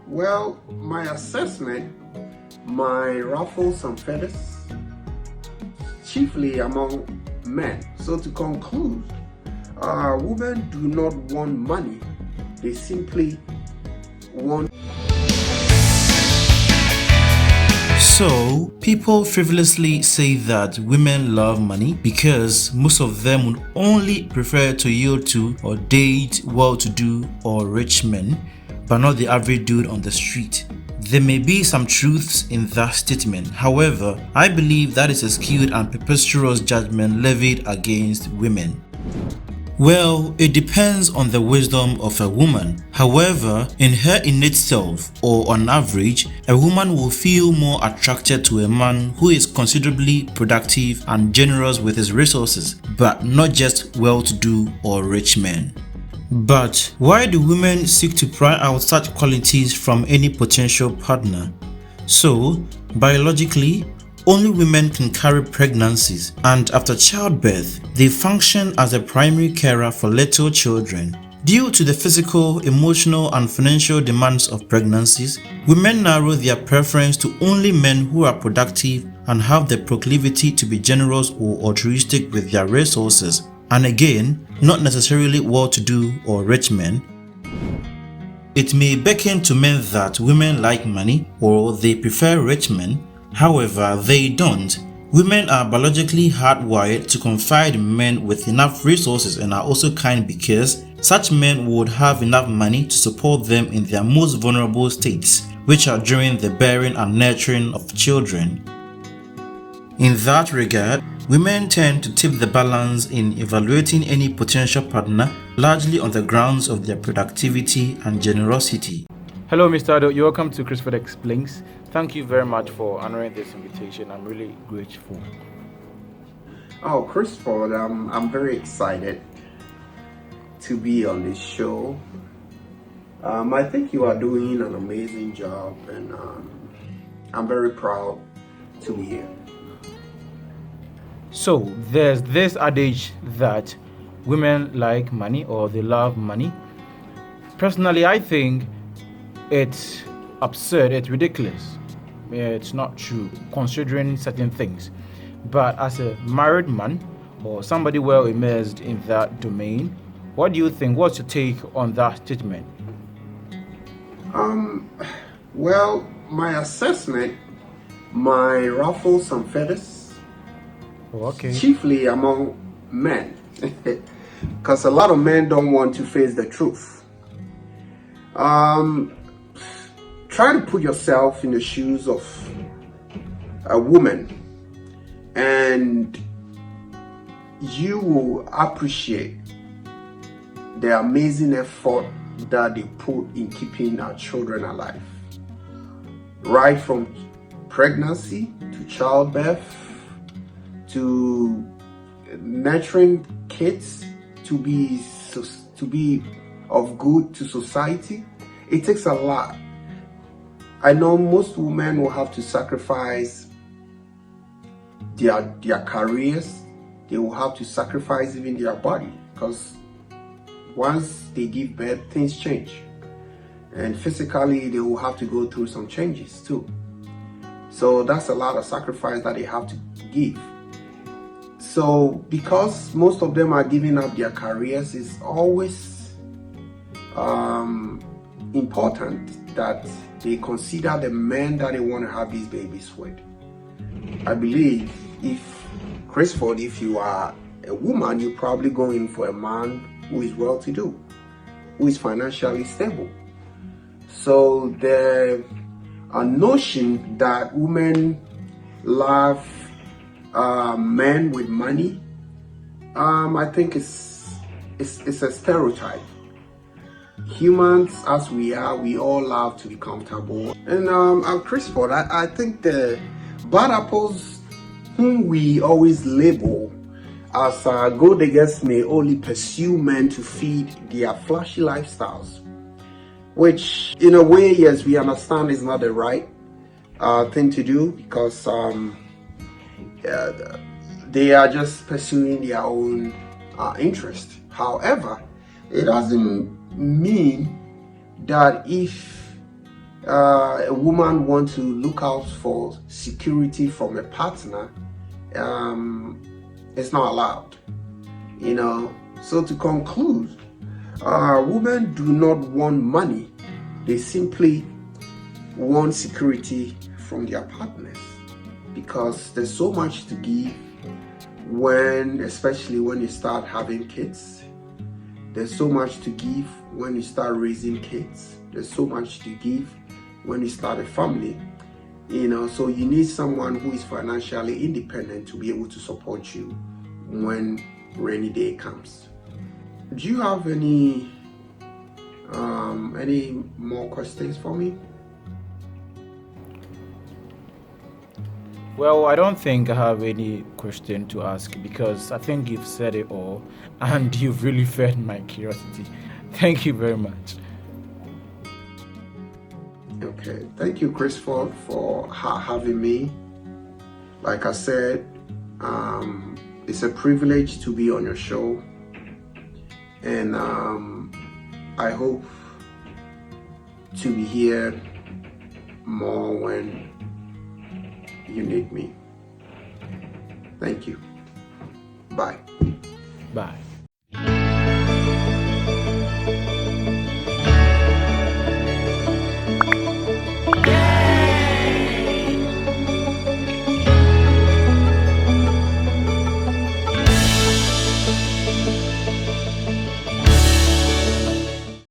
Well, my assessment might ruffle some feathers, chiefly among men. So to conclude, women do not want money, they simply want. So, people frivolously say that women love money because most of them would only prefer to yield to or date well-to-do or rich men, but not the average dude on the street. There may be some truths in that statement. However, I believe that is a skewed and preposterous judgment levied against women. Well, it depends on the wisdom of a woman. However, in her innate self, or on average, a woman will feel more attracted to a man who is considerably productive and generous with his resources, but not just well-to-do or rich men. But why do women seek to pry out such qualities from any potential partner? So, biologically, only women can carry pregnancies, and after childbirth, they function as a primary carer for little children. Due to the physical, emotional, and financial demands of pregnancies, women narrow their preference to only men who are productive and have the proclivity to be generous or altruistic with their resources, and again, not necessarily well-to-do or rich men. It may beckon to men that women like money or they prefer rich men. However, they don't. Women are biologically hardwired to confide in men with enough resources and are also kind because such men would have enough money to support them in their most vulnerable states, which are during the bearing and nurturing of children. In that regard, women tend to tip the balance in evaluating any potential partner largely on the grounds of their productivity and generosity. Hello, Mr. Ado. You're welcome to Christopher Explains. Thank you very much for honoring this invitation. I'm really grateful. Oh, Christopher, I'm very excited to be on this show. I think you are doing an amazing job, and I'm very proud to be here. So, there's this adage that women like money or they love money. Personally, I think it's absurd, it's ridiculous. It's not true considering certain things. But as a married man or somebody well immersed in that domain, what do you think? What's your take on that statement? Well, my assessment might ruffle some feathers, Okay. chiefly among men, because a lot of men don't want to face the truth. Try to put yourself in the shoes of a woman, and you will appreciate the amazing effort that they put in keeping our children alive. Right from pregnancy to childbirth to nurturing kids to be of good to society. It takes a lot. I know most women will have to sacrifice their careers. They will have to sacrifice even their body, because once they give birth, things change. And physically, they will have to go through some changes too. So that's a lot of sacrifice that they have to give. So because most of them are giving up their careers, it's always important that they consider the men that they want to have these babies with. I believe if you are a woman, you're probably going for a man who is well-to-do, who is financially stable. So the notion that women love men with money, I think it's a stereotype. Humans as we are, we all love to be comfortable. And Christopher, I think the bad apples whom we always label as gold diggers may only pursue men to feed their flashy lifestyles, which in a way, yes, we understand is not the right thing to do, because they are just pursuing their own interest. However, it doesn't mean that if a woman wants to look out for security from a partner, it's not allowed. So to conclude, women do not want money. They simply want security from their partners, because there's so much to give especially when you start having kids. There's so much to give when you start raising kids. There's so much to give when you start a family. So you need someone who is financially independent to be able to support you when rainy day comes. Do you have any more questions for me? Well, I don't think I have any question to ask, because I think you've said it all and you've really fed my curiosity. Thank you very much. Okay, thank you, Chris, for having me. Like I said, it's a privilege to be on your show, and I hope to be here more when you need me. Thank you. Bye. Bye.